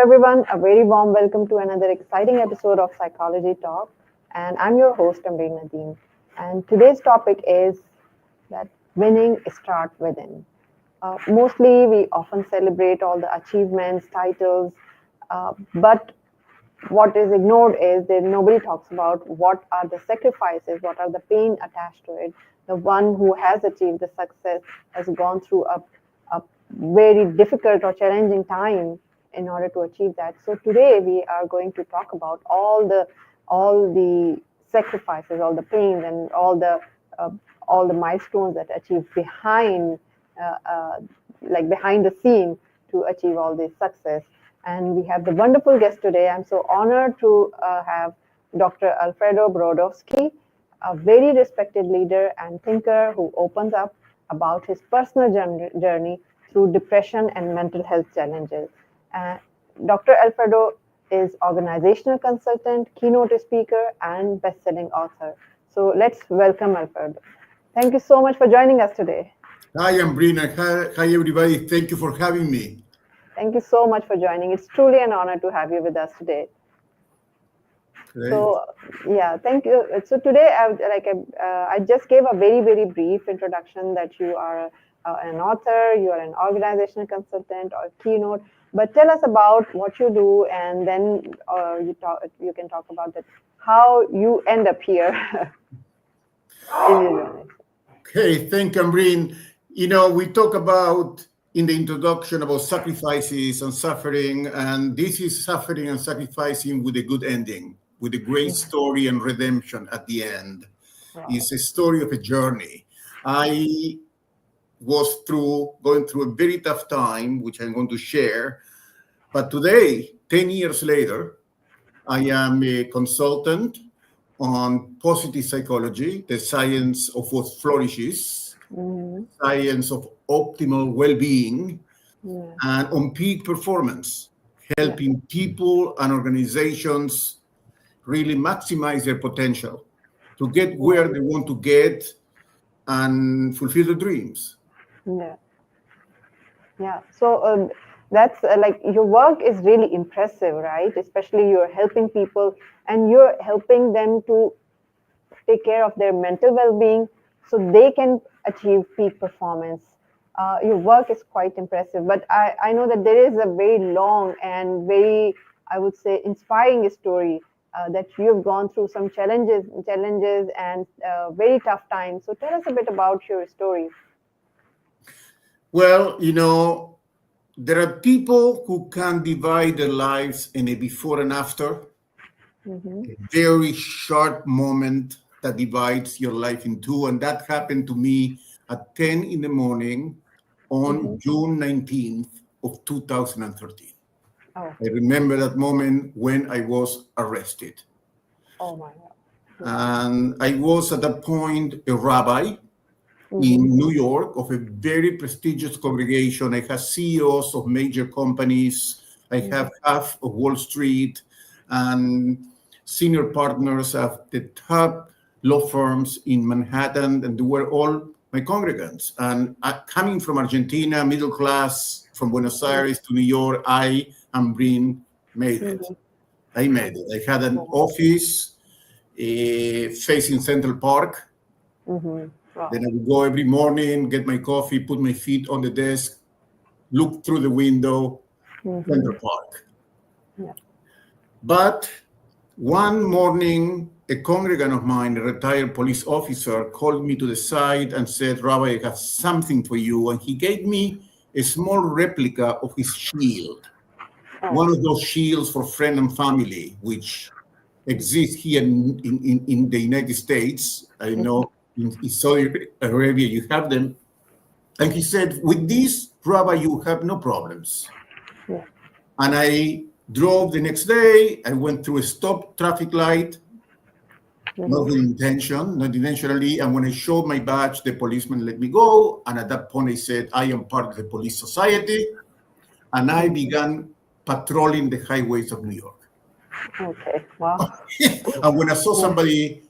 everyone. A very warm welcome to another exciting episode of Psychology Talk. And I'm your host, Amreen Nadeem. And today's topic is that winning start within. Mostly, we often celebrate all the achievements, titles, but what is ignored is that nobody talks about what are the sacrifices, what are the pain attached to it. The one who has achieved the success has gone through a very difficult or challenging time in order to achieve that. So today we are going to talk about all the sacrifices, all the pains, and uh, all the milestones that achieved behind uh, uh, behind the scene to achieve all this success. And we have the wonderful guest today. I'm so honored to have Dr. Alfredo Borodowski, a very respected leader and thinker who opens up about his personal journey through depression and mental health challenges. Uh, Dr. Alfredo is organizational consultant, keynote speaker, and best-selling author. So let's welcome Alfredo. Thank you so much for joining us today. Hi, I'm Brina. Hi, everybody. Thank you for having me. Thank you so much for joining. It's truly an honor to have you with us today. Great. So, yeah, thank you. So today, I just gave a very brief introduction that you are an author, you are an organizational consultant or keynote. But tell us about what you do, and then you can talk about that how you end up here. Okay, thank you, Amreen. We talk about in the introduction about sacrifices and suffering, and this is suffering and sacrificing with a good ending, with a great story and redemption at the end. Wow. It's a story of a journey. I was going through a very tough time, which I'm going to share. But today, 10 years later, I am a consultant on positive psychology, the science of what flourishes, science of optimal well-being, and on peak performance, helping people and organizations really maximize their potential to get where they want to get and fulfill their dreams. Yeah. So that's like your work is really impressive, right? Especially you're helping people and you're helping them to take care of their mental well-being so they can achieve peak performance. Your work is quite impressive, but I know that there is a very long and very, I would say, inspiring story that you've gone through some challenges and very tough times. So tell us a bit about your story. Well, there are people who can divide their lives in a before and after, a very short moment that divides your life in two. And that happened to me at 10 in the morning on June 19th of 2013. Oh. I remember that moment when I was arrested. Oh my God. And I was at that point a rabbi in New York of a very prestigious congregation. I have CEOs of major companies. I have half of Wall Street and senior partners of the top law firms in Manhattan, and they were all my congregants. And coming from Argentina, middle class, from Buenos Aires to New York, I and Breen made it. I made it. I had an office facing Central Park. Wow. Then I would go every morning, get my coffee, put my feet on the desk, look through the window, Central Park. Yeah. But one morning, a congregant of mine, a retired police officer, called me to the side and said, "Rabbi, I have something for you." And he gave me a small replica of his shield, one of those shields for friend and family, which exist here in the United States. I know in Saudi Arabia you have them. And he said, "With this, Rabbi, you have no problems." Yeah. And I drove the next day. I went through a stop traffic light, not with intention, not intentionally. And when I showed my badge, the policeman let me go. And at that point, I said, "I am part of the police society." And I began patrolling the highways of New York. Okay. Wow. And when I saw somebody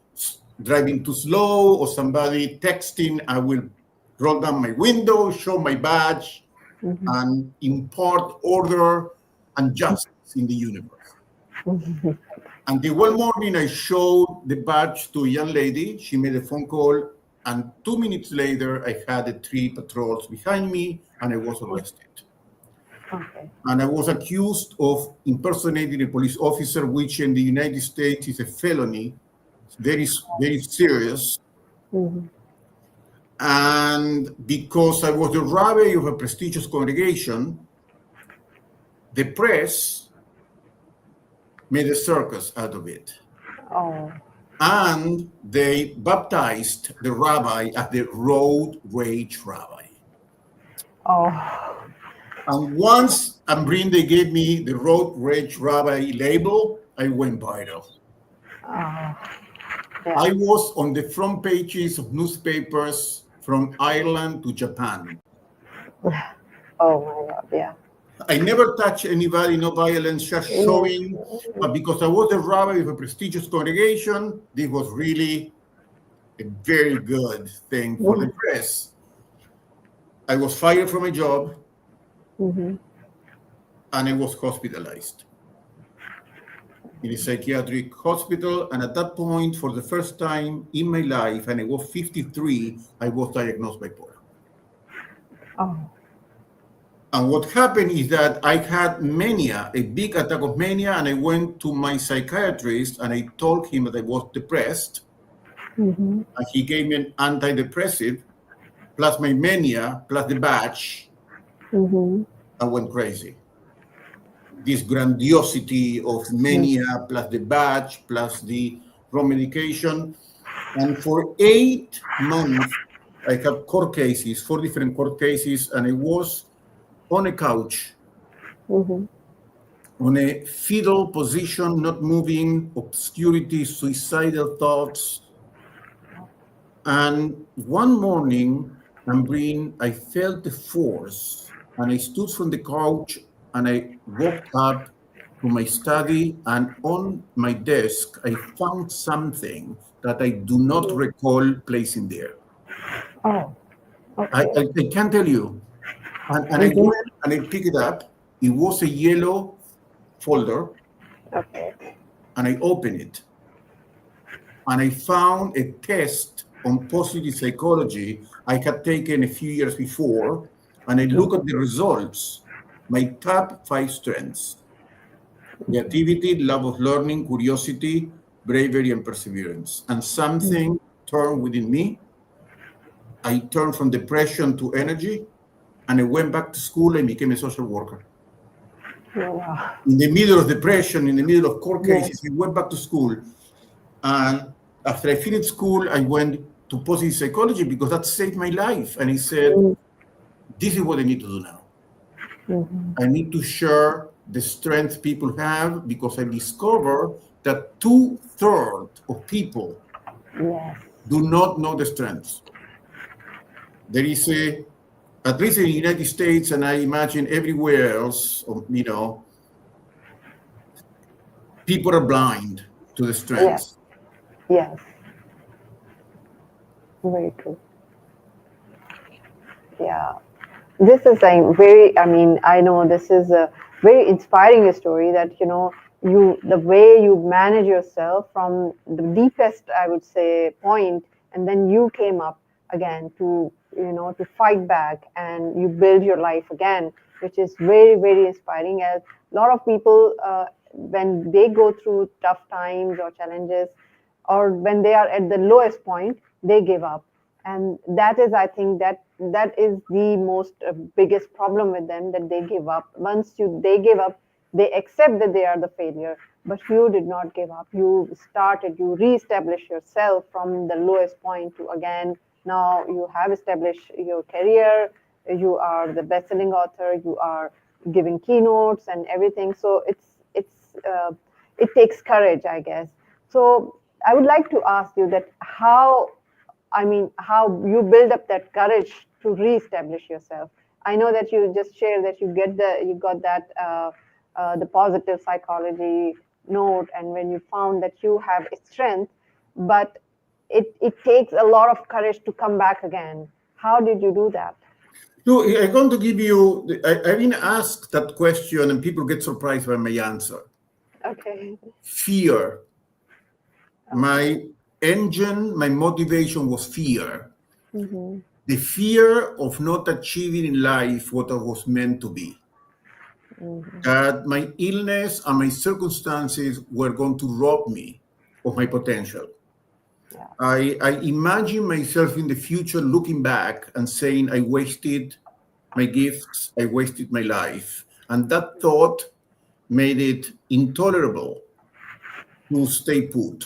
driving too slow or somebody texting, I will roll down my window, show my badge, and impart order and justice in the universe. Until one morning, I showed the badge to a young lady. She made a phone call, and 2 minutes later, I had 3 patrols behind me, and I was arrested. Okay. And I was accused of impersonating a police officer, which in the United States is a felony. It's very, very serious. Mhm. And because I was the rabbi of a prestigious congregation, the press made a circus out of it. Oh. And they baptized the rabbi as the road rage rabbi. Oh. And once they gave me the road rage rabbi label, I went viral. Oh. I Yeah. was on the front pages of newspapers from Ireland to Japan. Oh my God. Yeah. I never touched anybody, no violence, just Yeah. showing. But because I was the rabbi of a prestigious congregation, this was really a very good thing for the press. I was fired from a job Mm-hmm. and I was hospitalized in a psychiatric hospital. And at that point, for the first time in my life, and I was 53, I was diagnosed bipolar. Oh. And what happened is that I had mania, a big attack of mania, and I went to my psychiatrist and I told him that I was depressed. Mm-hmm. And he gave me an antidepressive, plus my mania, plus the badge. Mm-hmm. I went crazy. This grandiosity of mania, plus the badge, plus the wrong medication. And for 8 months, I had court cases, 4 different court cases, and I was on a couch, Mm-hmm. on a fetal position, not moving, obscurity, suicidal thoughts. And one morning, I felt the force, and I stood from the couch and I walked up to my study, and on my desk, I found something that I do not recall placing there. Oh. I, Okay. I, I can't tell you. And I Mm-hmm. went and I picked it up. It was a yellow folder, Okay. and I opened it. And I found a test on positive psychology I had taken a few years before, and I looked at the results. My top 5 strengths: creativity, love of learning, curiosity, bravery, and perseverance. And something turned within me. I turned from depression to energy, and I went back to school and became a social worker. Oh, wow. In the middle of depression, in the middle of court Yeah. cases, I went back to school. And after I finished school, I went to positive psychology because that saved my life. And I said, this is what I need to do now. Mm-hmm. I need to share the strength people have, because I discovered that 2/3 of people Yes. do not know the strengths. There is at least in the United States, and I imagine everywhere else, people are blind to the Yes. strengths. Yes. Very true. Yeah. This is like very, I mean, I know this is a very inspiring story that, the way you manage yourself from the deepest, I would say, point, and then you came up again to fight back and you build your life again, which is very, very inspiring. As a lot of people, when they go through tough times or challenges, or when they are at the lowest point, they give up. And that is, I think, that is the most biggest problem with them, that they give up. Once they give up, they accept that they are the failure. But you did not give up. You started, you reestablished yourself from the lowest point to again. Now you have established your career. You are the best-selling author. You are giving keynotes and everything. So it takes courage, I guess. So I would like to ask you that how you build up that courage to reestablish yourself. I know that you just shared that you got that the positive psychology note, and when you found that you have strength, but it takes a lot of courage to come back again. How did you do that? Look, I'm going to give you, I've been asked that question and people get surprised by my answer. Okay. Fear. Okay. My engine, my motivation was fear. Mm-hmm. The fear of not achieving in life what I was meant to be. Mm-hmm. That my illness and my circumstances were going to rob me of my potential. Yeah. I imagine myself in the future looking back and saying, I wasted my gifts, I wasted my life. And that thought made it intolerable to stay put.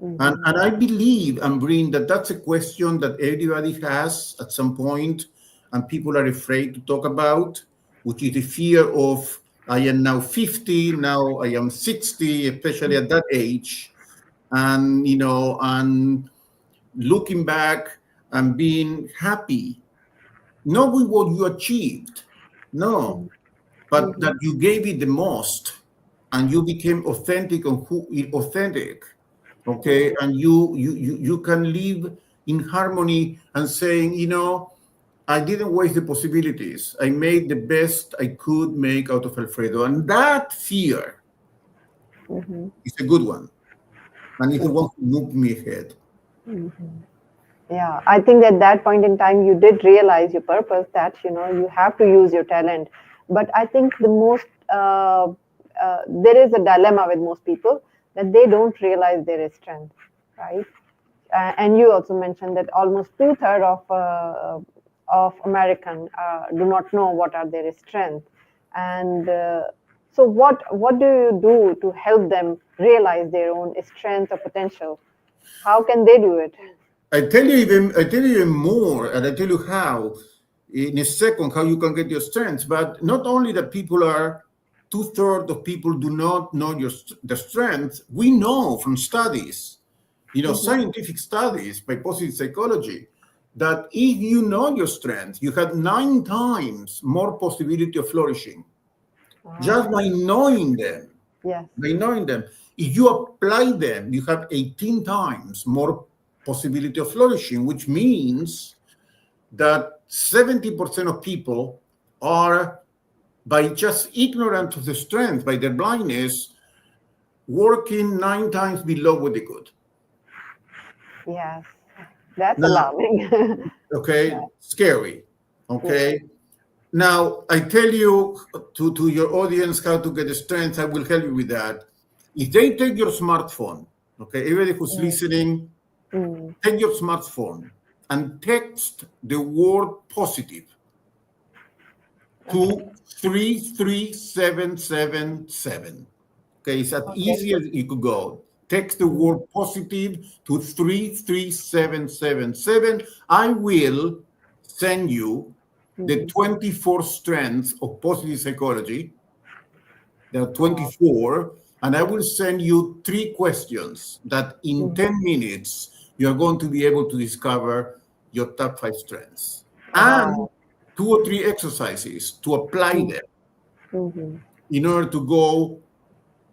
Mm-hmm. And I believe, Ambrin, that that's a question that everybody has at some point, and people are afraid to talk about, which is the fear of I am now 50, now I am 60, especially at that age, and and looking back and being happy, not with what you achieved, no, but Mm-hmm. that you gave it the most, and you became authentic and authentic, okay, Mm-hmm. and you can live in harmony and saying, I didn't waste the possibilities. I made the best I could make out of Alfredo, and that fear Mm-hmm. is a good one, and it's the one who moved me ahead. Mm-hmm. Yeah, I think at that point in time, you did realize your purpose that, you have to use your talent. But I think there is a dilemma with most people that they don't realize their strength, right? And you also mentioned that almost two-thirds of American do not know what are their strengths. And so what do you do to help them realize their own strength or potential? How can they do it? I tell you even more, and I tell you how in a second how you can get your strengths. But not only that people are two-thirds of people do not know the strength. We know from studies, Mm-hmm. scientific studies by positive psychology, that if you know your strength, you have 9 times more possibility of flourishing just Wow. by knowing them. Yes. By knowing them, if you apply them, you have 18 times more possibility of flourishing, which means that 70% of people are, by just ignorance of the strength, by their blindness, working 9 times below what they could. Yes. That's Now, alarming. okay, Yeah. scary. Yes. Okay. Now, I tell you to your audience how to get the strength. I will help you with that. If they take your smartphone, okay, everybody who's Mm. listening, Mm. take your smartphone and text the word positive Okay. to 33777. Okay, it's as Okay. easy as you could go. Text the Mm. word positive to 33777. I will send you the Mm-hmm. 24 strengths of positive psychology. There are Wow. 24, and I will send you 3 questions that in Mm. 10 minutes you're going to be able to discover your top 5 strengths and Wow. 2 or 3 exercises to apply Mm. them Mm-hmm. in order to go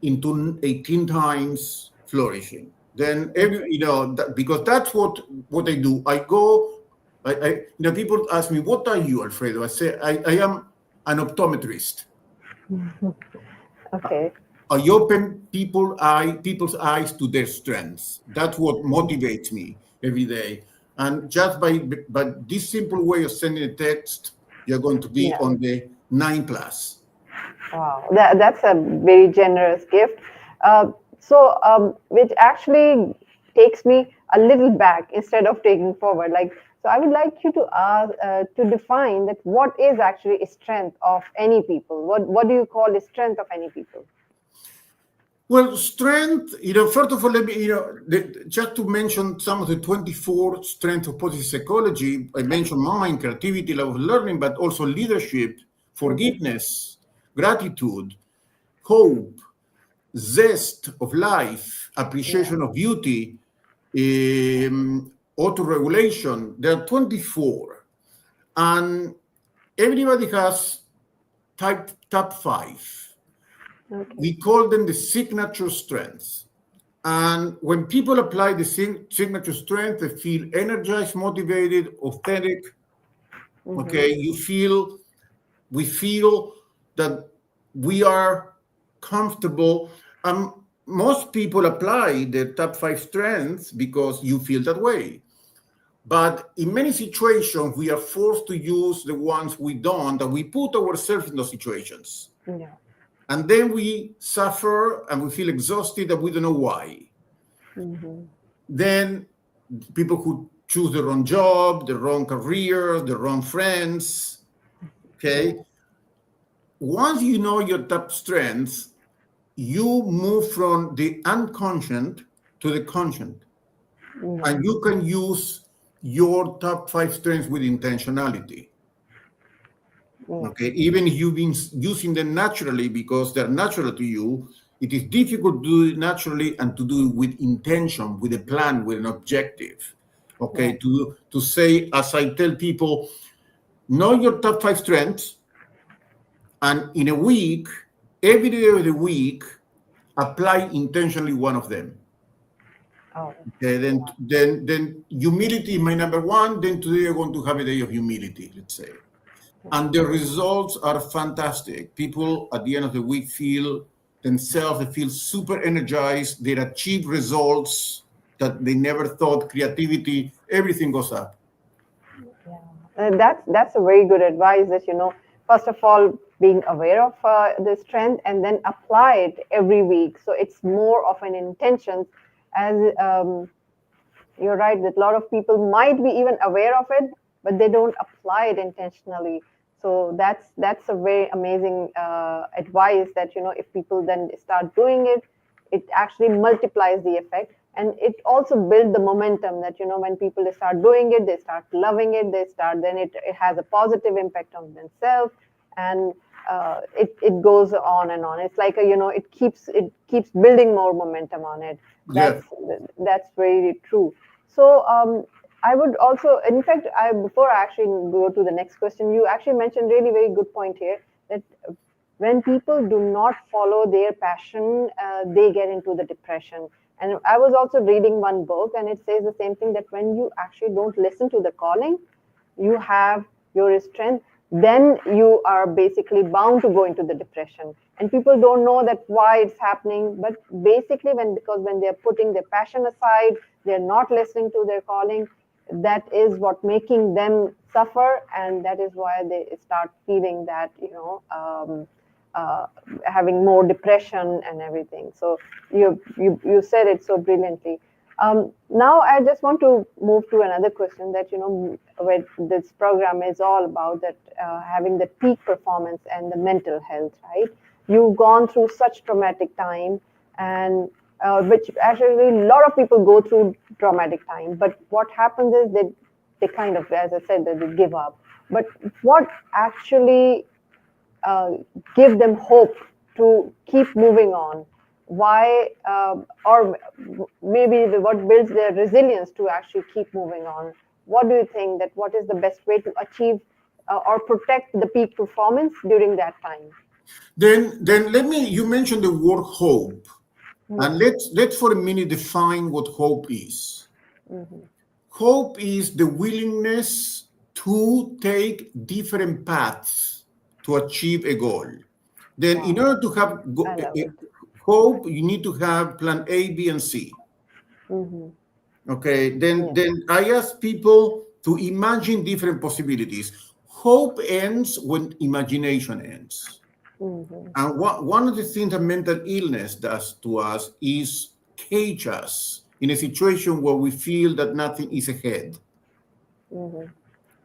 into 18 times flourishing. Then Okay. because that's what I do. I go, people ask me, what are you, Alfredo? I say, I am an optometrist. Okay. I open people's eyes to their strengths. That's what motivates me every day. And just by this simple way of sending a text, you're going to be Yeah. on the 9 plus. Wow, that's a very generous gift. Which actually takes me a little back instead of taking forward. So I would like you to ask to define that what is actually a strength of any people. What do you call a strength of any people? Well, strength, first of all, let me, just to mention some of the 24 strengths of positive psychology. I mentioned mind, creativity, love of learning, but also leadership, Mm-hmm. forgiveness, gratitude, hope, zest of life, Yeah. appreciation of beauty, auto-regulation. There are 24. And everybody has top 5. Okay. We call them the signature strengths. And when people apply the signature strength, they feel energized, motivated, authentic, Mm-hmm. Okay, we feel that we are comfortable. Most people apply the top five strengths because you feel that way. But in many situations, we are forced to use the ones we don't, and we put ourselves in those situations. Yeah. And then we suffer and we feel exhausted and we don't know why. Mm-hmm. Then people who choose the wrong job, the wrong career, the wrong friends. Okay. Yeah. Once you know your top strengths, you move from the unconscious to the conscious. Yeah. And you can use your top five strengths with intentionality. Yeah. Okay, even if you've been using them naturally because they're natural to you, it is difficult to do it naturally and to do it with intention, with a plan, with an objective. Yeah. Okay, to say, as I tell people, know your top five strengths, and in a week, every day of the week, apply intentionally one of them. Oh. Okay, then humility is my number one. Then today you're going to have a day of humility, let's say. And the results are fantastic. People at the end of the week feel themselves, they feel super energized, they achieve results that they never thought, creativity, everything goes up. Yeah, that's a very good advice. That first of all, being aware of the strength and then apply it every week. So it's more of an intention. As you're right that a lot of people might be even aware of it, but they don't apply it intentionally. So that's a very amazing advice. That if people then start doing it, it actually multiplies the effect, and it also builds the momentum. That when people start doing it, they start loving it, then it has a positive impact on themselves, and it goes on and on. It's like it keeps building more momentum on it. Yeah, That's very true. So I would also, in fact, before I actually go to the next question, you actually mentioned really very good point here, that when people do not follow their passion, they get into the depression. And I was also reading one book, and it says the same thing, that when you actually don't listen to the calling, you have your strength, then you are basically bound to go into the depression. And people don't know that why it's happening, but basically when they're putting their passion aside, they're not listening to their calling, that is what making them suffer, and that is why they start feeling that uh, having more depression and everything. So you said it so brilliantly. Now I just want to move to another question, that where this program is all about, that having the peak performance and the mental health, right? You've gone through such traumatic time, and which actually a lot of people go through traumatic time. But what happens is they kind of, as I said, that they give up. But what actually uh, give them hope to keep moving on? Why, or maybe what builds their resilience to actually keep moving on? What do you think, that what is the best way to achieve or protect the peak performance during that time? then let me, you mentioned the word hope. And Yeah. let's for a minute define what hope is. Hmm. Hope is the willingness to take different paths to achieve a goal. Then, in Wow. order to have I love it. hope, you need to have plan A, B, and C. Hmm. Okay. Then, Yeah. then I ask people to imagine different possibilities. Hope ends when imagination ends. Hmm. And one of the things that mental illness does to us is cage us in a situation where we feel that nothing is ahead. Hmm.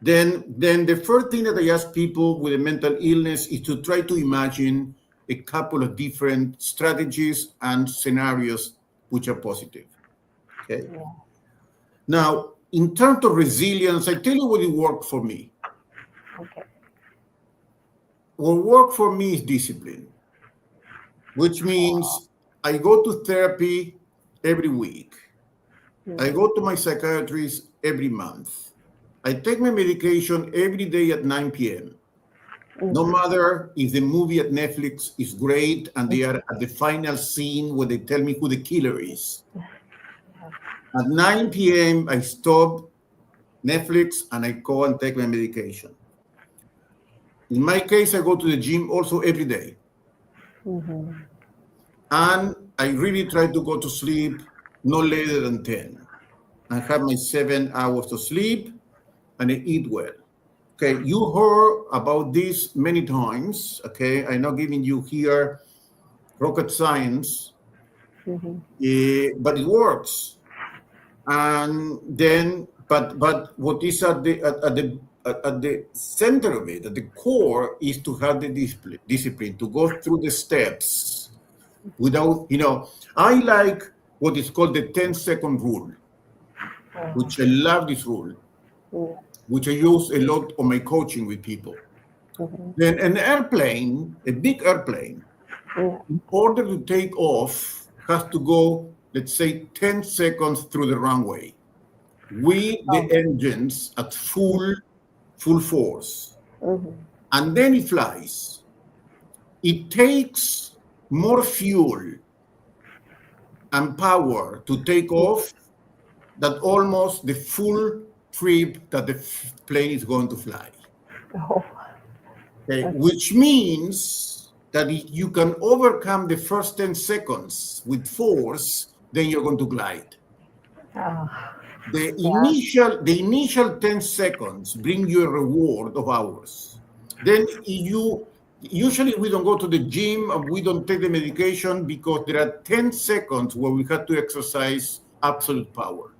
Then the first thing that I ask people with a mental illness is to try to imagine a couple of different strategies and scenarios which are positive. Okay. Yeah. Now, in terms of resilience, I tell you what it worked for me. Okay. What worked for me is discipline, which Wow. means I go to therapy every week. I Hmm. go to my psychiatrist every month. I take my medication every day at 9 p.m. No Hmm. matter if the movie at Netflix is great and they are at the final scene where they tell me who the killer is. At 9 p.m., I stop Netflix and I go and take my medication. In my case, I go to the gym also every day. And I really try to go to sleep no later than 10. I have my 7 hours of sleep and I eat well. Okay, you heard about this many times. Okay, I'm not giving you here rocket science, but it works. And then, but what is at the center of it, at the core, is to have the discipline to go through the steps without, I like what is called the 10-second rule, which I love this rule, which I use a lot on my coaching with people. Then an airplane, a big airplane, in order to take off, has to go, let's say, 10 seconds through the runway with the engines at full force. And then it flies. It takes more fuel and power to take off than almost the full trip that the plane is going to fly. Okay, which means that if you can overcome the first 10 seconds with force, then you're going to glide. The initial 10 seconds bring you a reward of hours. Then usually we don't go to the gym and we don't take the medication because there are 10 seconds where we have to exercise absolute power.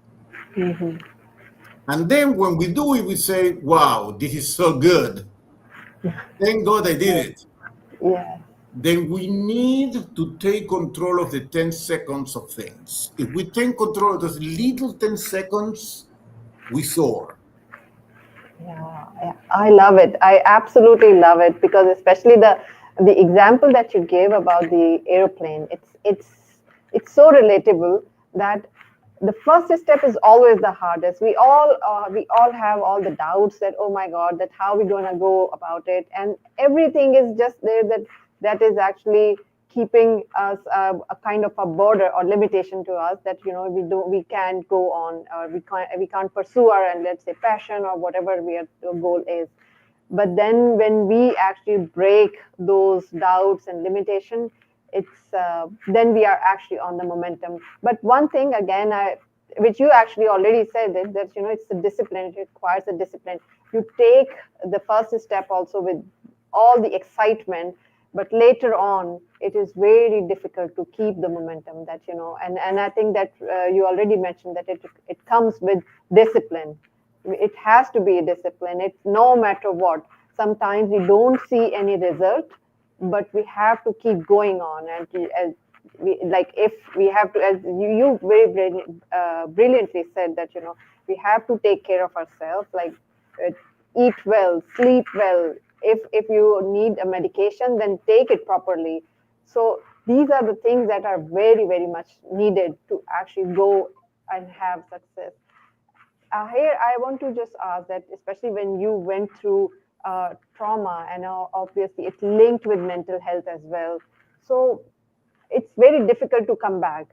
And then when we do it, we say, wow, this is so good. Thank God I did it. Then we need to take control of the 10 seconds of things. If we take control of those little 10 seconds, we soar. Yeah, I love it. I absolutely love it, because especially the example that you gave about the airplane, it's so relatable that the first step is always the hardest. We all have all the doubts that, oh my God, that how we going to go about it, and everything is just there that is actually keeping us a kind of a border or limitation to us, that we can't go on, or we can't pursue our, and let's say, passion or whatever our goal is. But then when we actually break those doubts and limitation, then we are actually on the momentum. But one thing again, which you actually already said, that it's a discipline. It requires a discipline. You take the first step also with all the excitement, but later on it is very difficult to keep the momentum, that and I think that you already mentioned that it comes with discipline. It has to be a discipline. It's no matter what. Sometimes we don't see any result, but we have to keep going on. And if we have to, as you very brilliantly said, that we have to take care of ourselves, like eat well, sleep well. If you need a medication, then take it properly. So these are the things that are very, very much needed to actually go and have success. Here, I want to just ask that, especially when you went through trauma, and obviously it's linked with mental health as well. So it's very difficult to come back.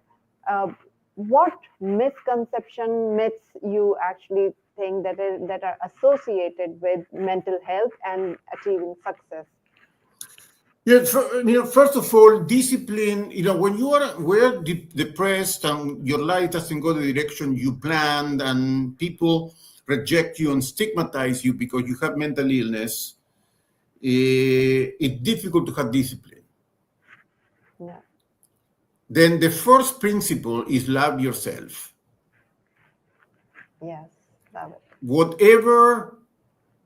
What misconception, myths you actually think that are associated with mental health and achieving success? Yeah, first of all, discipline. When you are depressed and your life doesn't go the direction you planned, and people reject you and stigmatize you because you have mental illness, it's difficult to have discipline. Yeah. Then the first principle is love yourself. Yes, love it. Whatever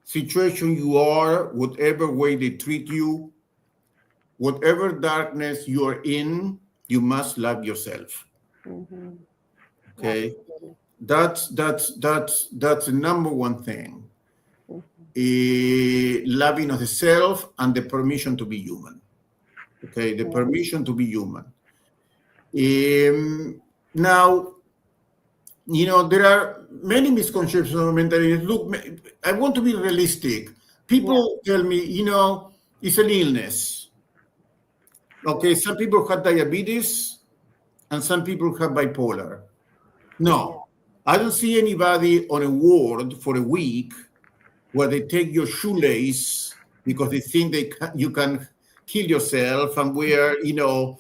situation you are, whatever way they treat you, whatever darkness you are in, you must love yourself. Okay, that's the number one thing. Loving of the self and the permission to be human. Okay, the permission to be human. Now, there are many misconceptions of mental illness. Look, I want to be realistic. People tell me, it's an illness. Okay, some people have diabetes and some people have bipolar. No, I don't see anybody on a ward for a week where they take your shoelace because they think you can kill yourself, and where no.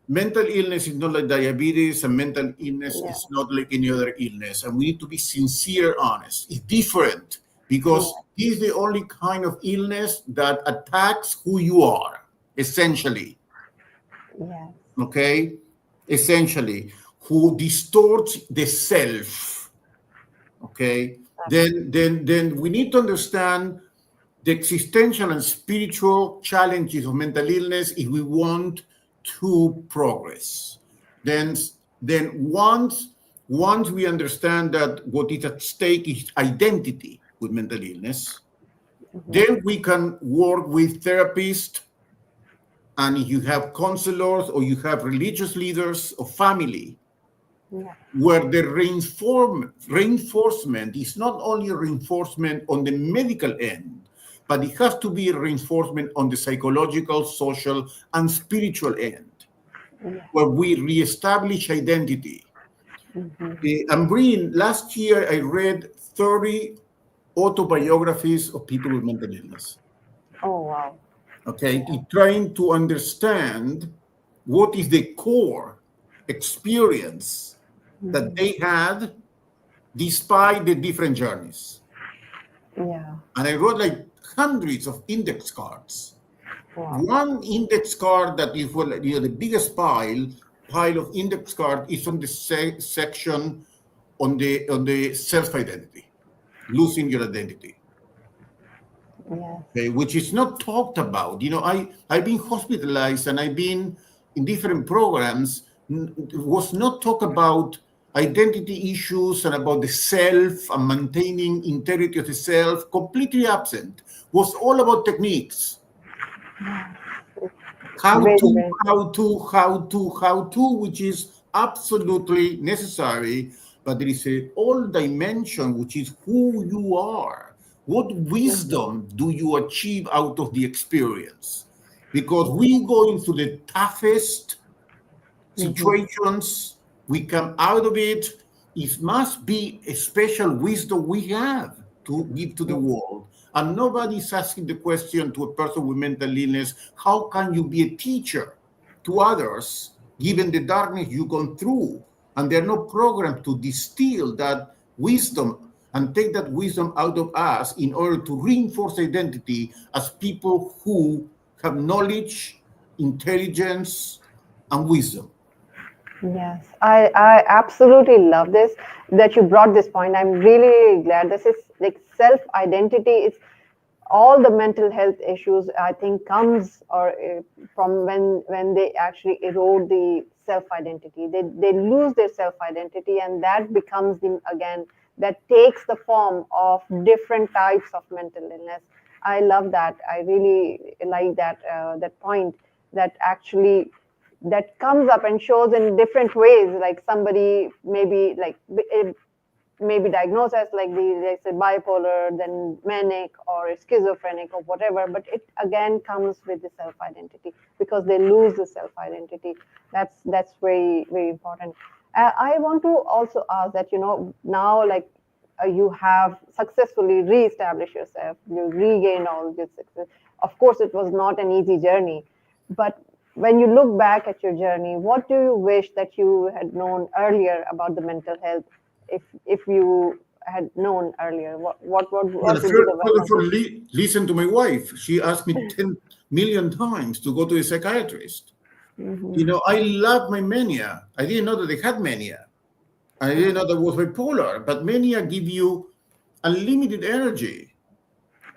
Mental illness is not like diabetes, and mental illness Yeah. is not like any other illness. And we need to be sincere, honest. It's different Yeah. because this is the only kind of illness that attacks who you are, essentially. Yes. Okay? Essentially, who distorts the self. Okay? Then we need to understand the existential and spiritual challenges of mental illness if we want to progress. Then once we understand that what is at stake is identity with mental illness, then we can work with therapists, and if you have counselors or you have religious leaders or family, Yeah. where the reinforcement is not only a reinforcement on the medical end, but it has to be a reinforcement on the psychological, social, and spiritual end, Yeah. where we reestablish identity. I'm reading, last year I read 30 autobiographies of people with mental illness. Oh, wow. Okay, trying to understand what is the core experience that they had despite the different journeys. Yeah. And I wrote like hundreds of index cards. Wow. One index card that is the biggest pile of index card is on the section on the self-identity, losing your identity. Yes. Okay, which is not talked about. I've been hospitalized and I've been in different programs. It was not talk about identity issues and about the self and maintaining integrity of the self. Completely absent. Was all about techniques. Very, very How to, which is absolutely necessary. But there is a whole dimension, which is who you are. What wisdom do you achieve out of the experience? Because we go into the toughest situations, we come out of it. It must be a special wisdom we have to give to the world. And nobody's asking the question to a person with mental illness, how can you be a teacher to others given the darkness you've gone through? And they're not programmed to distill that wisdom and take that wisdom out of us in order to reinforce identity as people who have knowledge, intelligence, and wisdom. Yes, I absolutely love this that you brought this point. I'm really glad. This is like self-identity. It's all the mental health issues I think comes or from when they actually erode the self-identity. They lose their self-identity, and that becomes the again that takes the form of different types of mental illness. I love that. I really like that point that actually that comes up and shows in different ways. Like somebody maybe like maybe diagnosed as like they say bipolar, then manic or schizophrenic or whatever. But it again comes with the self identity because they lose the self identity. That's very very important. I want to also ask that now like you have successfully reestablished yourself, you regain all this success. Of course, it was not an easy journey, but when you look back at your journey, what do you wish that you had known earlier about the mental health? If you had known earlier, what Well, would be the first of one? all, listen to my wife. She asked me 10 million times to go to a psychiatrist. I love my mania. I didn't know that they had mania. I didn't know that was bipolar, but mania give you unlimited energy.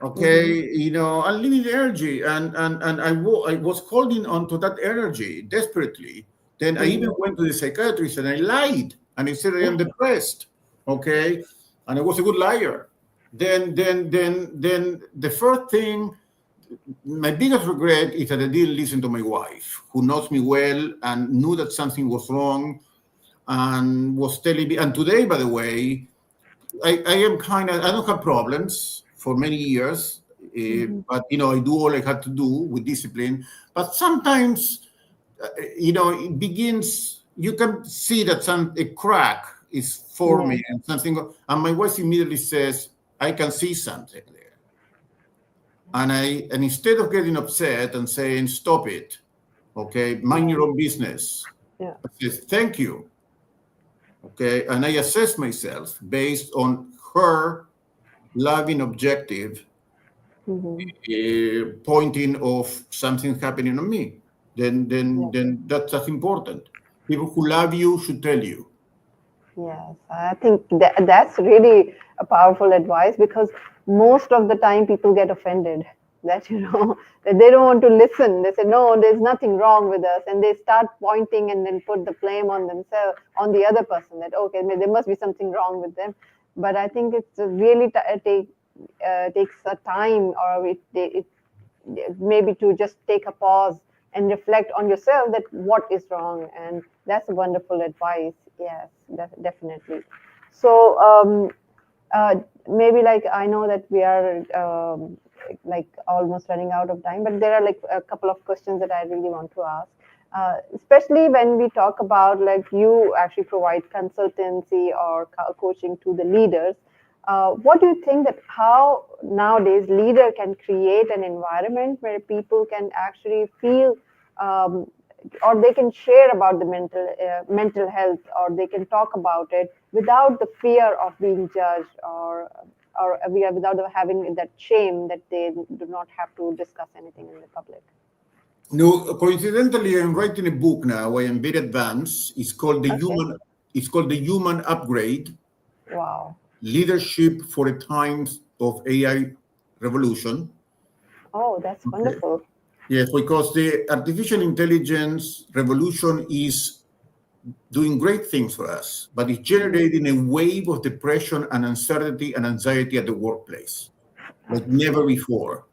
Okay, unlimited energy, and I was holding on to that energy desperately. Then I even went to the psychiatrist and I lied and I said I am depressed. Okay, and I was a good liar. Then the first thing, my biggest regret is that I didn't listen to my wife, who knows me well and knew that something was wrong, and was telling me. And today, by the way, I am I don't have problems for many years, but I do all I had to do with discipline. But sometimes, it begins. You can see that a crack is Yeah. forming and something. And my wife immediately says, "I can see something there." And instead of getting upset and saying, stop it, okay, mind your own business, Yeah. I say, thank you, okay, and I assess myself based on her loving objective Mm-hmm. pointing of something happening on me. Yeah. Then that's important. People who love you should tell you. Yes, I think that's really a powerful advice because most of the time people get offended that that they don't want to listen. They say no, there's nothing wrong with us, and they start pointing and then put the blame on themselves, on the other person. That okay, there must be something wrong with them. But I think it's really takes a time, or it maybe to just take a pause and reflect on yourself that what is wrong, and that's wonderful advice. Yes, definitely. So maybe like I know that we are like almost running out of time, but there are like a couple of questions that I really want to ask, especially when we talk about like you actually provide consultancy or coaching to the leaders. What do you think that how nowadays leader can create an environment where people can actually feel um, or they can share about the mental health, or they can talk about it without the fear of being judged, or without having that shame that they do not have to discuss anything in the public. No, coincidentally, I'm writing a book now. I am very advanced. Okay. It's called the Human Upgrade: Wow. Leadership for the Times of AI Revolution. Oh, that's Okay. wonderful. Yes, because the artificial intelligence revolution is doing great things for us, but it's Mm-hmm. generating a wave of depression and uncertainty and anxiety at the workplace like never Absolutely. before.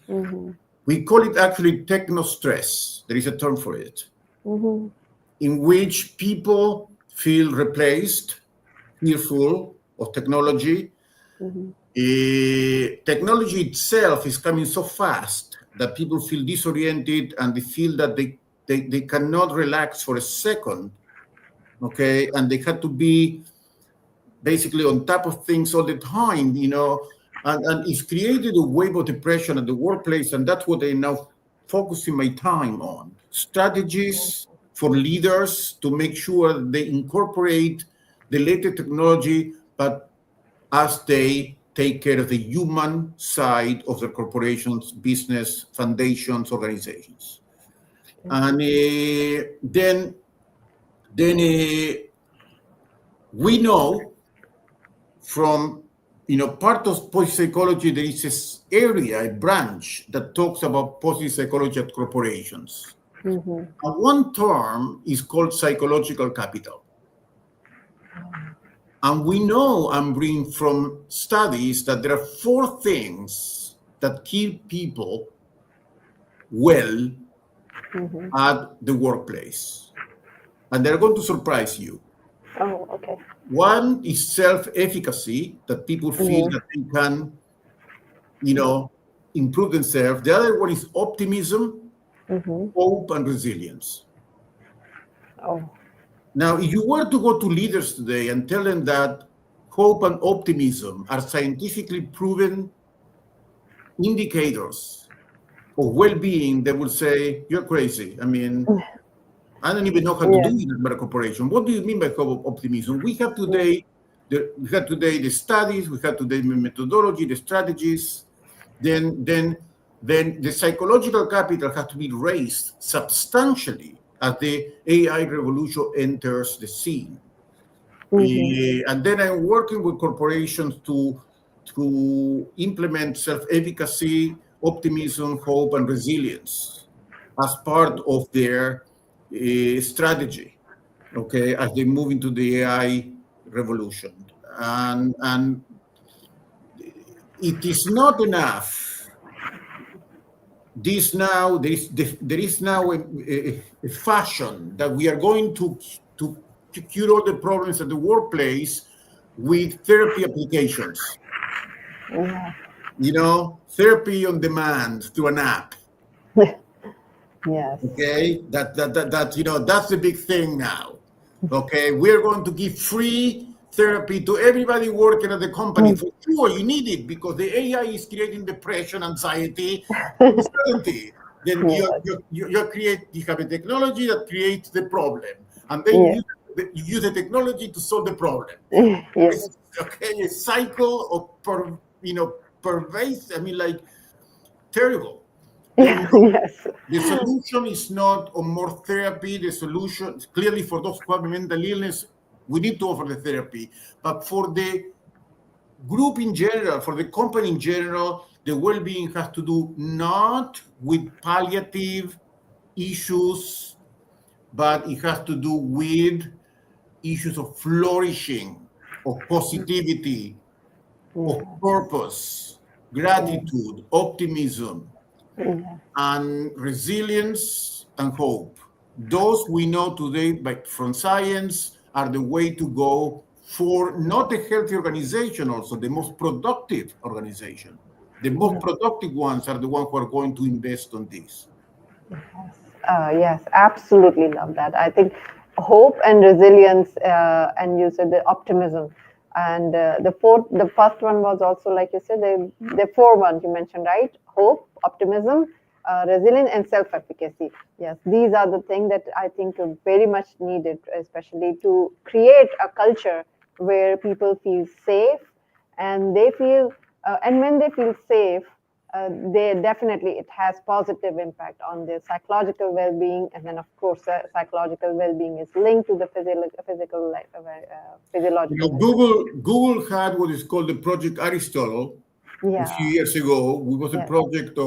Mm-hmm. We call it actually techno stress. There is a term for it, Mm-hmm. in which people feel replaced, fearful of technology. Mm-hmm. Technology itself is coming so fast that people feel disoriented and they feel that they cannot relax for a second, okay? And they have to be basically on top of things all the time, and it's created a wave of depression at the workplace, and that's what I'm now focusing my time on. Strategies for leaders to make sure they incorporate the latest technology, but as they take care of the human side of the corporations, business, foundations, organizations. And then we know from part of positive psychology, there is this area, a branch that talks about positive psychology at corporations. Mm-hmm. And one term is called psychological capital. And we know, and bring from studies, that there are four things that keep people well Mm-hmm. at the workplace. And they're going to surprise you. Oh, okay. One is self-efficacy, that people feel Mm-hmm. that they can, improve themselves. The other one is optimism, Mm-hmm. hope, and resilience. Oh. Now, if you were to go to leaders today and tell them that hope and optimism are scientifically proven indicators of well-being, they would say, you're crazy. I mean, I don't even know how to do Yeah. it at a corporation. What do you mean by hope optimism? Yeah. We have today the studies, we have today the methodology, the strategies. Then the psychological capital has to be raised substantially as the AI revolution enters the scene. Mm-hmm. And then I'm working with corporations to implement self-efficacy, optimism, hope, and resilience as part of their strategy, okay, as they move into the AI revolution. And it is not enough. There is now a fashion that we are going to cure all the problems at the workplace with therapy applications. Yeah. Therapy on demand through an app. Yes. Okay, that's the big thing now. Okay, we're going to give free therapy to everybody working at the company. For sure, you need it because the AI is creating depression, anxiety, uncertainty. Then Yes. you have a technology that creates the problem, and then Yes. you use the technology to solve the problem. Yes. It's okay, a cycle of pervasive. I mean, like terrible. Then Yes. the solution is not on more therapy. The solution, clearly, for those who have mental illness, we need to offer the therapy. But for the group in general, for the company in general, the well-being has to do not with palliative issues, but it has to do with issues of flourishing, of positivity, of purpose, gratitude, optimism, and resilience and hope. Those we know today from science are the way to go for not a healthy organization, also the most productive organization. The most productive ones are the ones who are going to invest on this. Yes, absolutely love that. I think hope and resilience, and you said the optimism, and the first one was also like you said, the four ones you mentioned, right? Hope, optimism, resilience, and self-efficacy. Yes, these are the things that I think are very much needed, especially to create a culture where people feel safe, and they feel, and when they feel safe, they definitely it has positive impact on their psychological well-being, and then of course psychological well-being is linked to the physiological well-being. Google had what is called the Project Aristotle a Yeah. few years ago. It was a Yes. project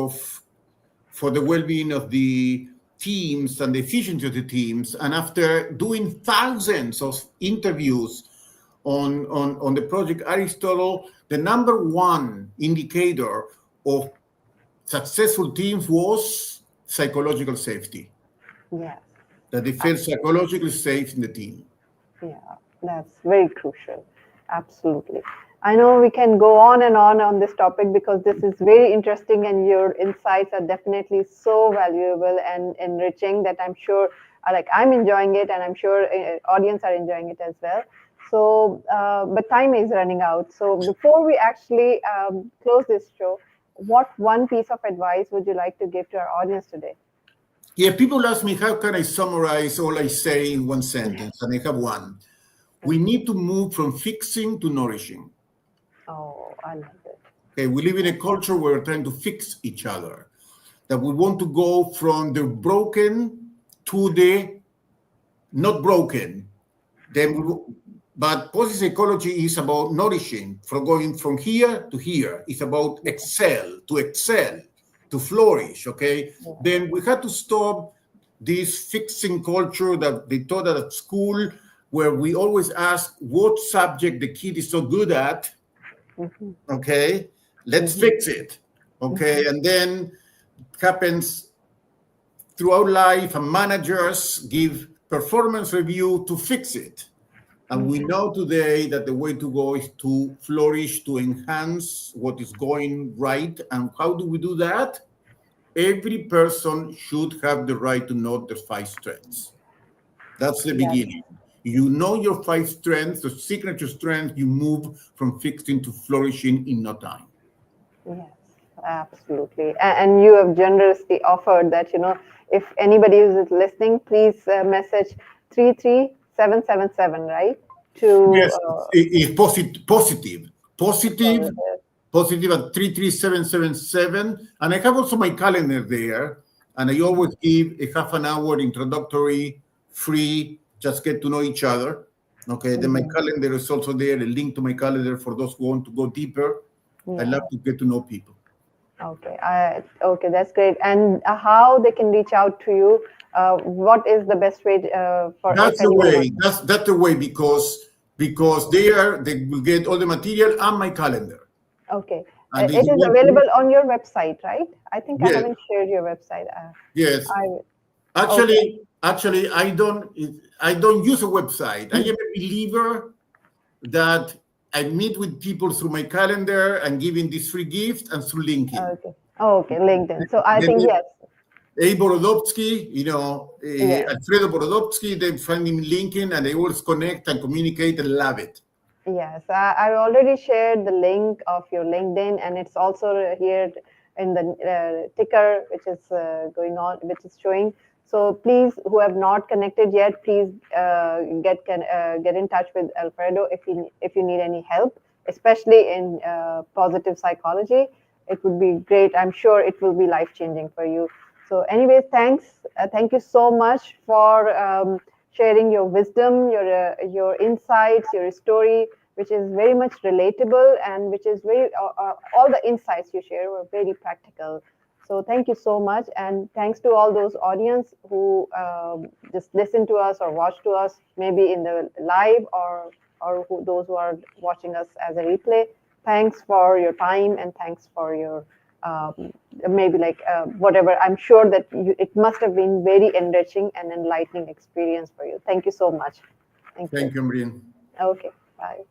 for the well-being of the teams and the efficiency of the teams. And after doing thousands of interviews on the Project Aristotle, the number one indicator of successful teams was psychological safety. Yes. That they felt psychologically safe in the team. Yeah, that's very crucial. Absolutely. I know we can go on this topic because this is very interesting, and your insights are definitely so valuable and enriching that I'm sure, like I'm enjoying it, and I'm sure audience are enjoying it as well. So, but time is running out. So before we actually close this show, what one piece of advice would you like to give to our audience today? Yeah, people ask me, how can I summarize all I say in one sentence? And I have one. We need to move from fixing to nourishing. Oh, I love it. Okay, we live in a culture where we're trying to fix each other. That we want to go from the broken to the not broken. But positive psychology is about nourishing, from going from here to here. It's about excel, to flourish, okay? Yeah. Then we had to stop this fixing culture that they taught at school, where we always ask what subject the kid is so good at, okay? Let's fix it, okay? And then it happens throughout life, and managers give performance review to fix it. And we know today that the way to go is to flourish, to enhance what is going right. And how do we do that? Every person should have the right to know their 5 strengths. That's the beginning. You know your 5 strengths, the signature strengths, you move from fixing to flourishing in no time. Yes, absolutely. And you have generously offered that, if anybody is listening, please message 33777, right? Yes, it's positive at 33777. And I have also my calendar there. And I always give a half an hour introductory, free, just get to know each other. Okay, then my calendar is also there, a link to my calendar for those who want to go deeper. I love to get to know people. Okay, okay, that's great. And how they can reach out to you? What is the best way for? That's the way. That's the way because they will get all the material on my calendar. Okay, it is available on your website, right? I think yes. I haven't shared your website. Yes. Actually, I don't use a website. I am a believer that I meet with people through my calendar and giving this free gift and through LinkedIn. Okay. Oh, okay, LinkedIn. So I think yes. Borodowski, Alfredo Borodowski, they find him in LinkedIn and they always connect and communicate and love it. Yes, I already shared the link of your LinkedIn, and it's also here in the ticker, which is going on, which is showing. So please, who have not connected yet, please get in touch with Alfredo if you need any help, especially in positive psychology. It would be great. I'm sure it will be life changing for you. So, anyways, thanks. Thank you so much for sharing your wisdom, your insights, your story, which is very much relatable and which is very all the insights you share were very practical. So thank you so much, and thanks to all those audience who just listen to us or watch to us, maybe in the live or those who are watching us as a replay. Thanks for your time and thanks for your um, maybe like whatever. I'm sure that it must have been very enriching and enlightening experience for you. Thank you so much. Thank you. Thank you, Maureen. Okay. Bye.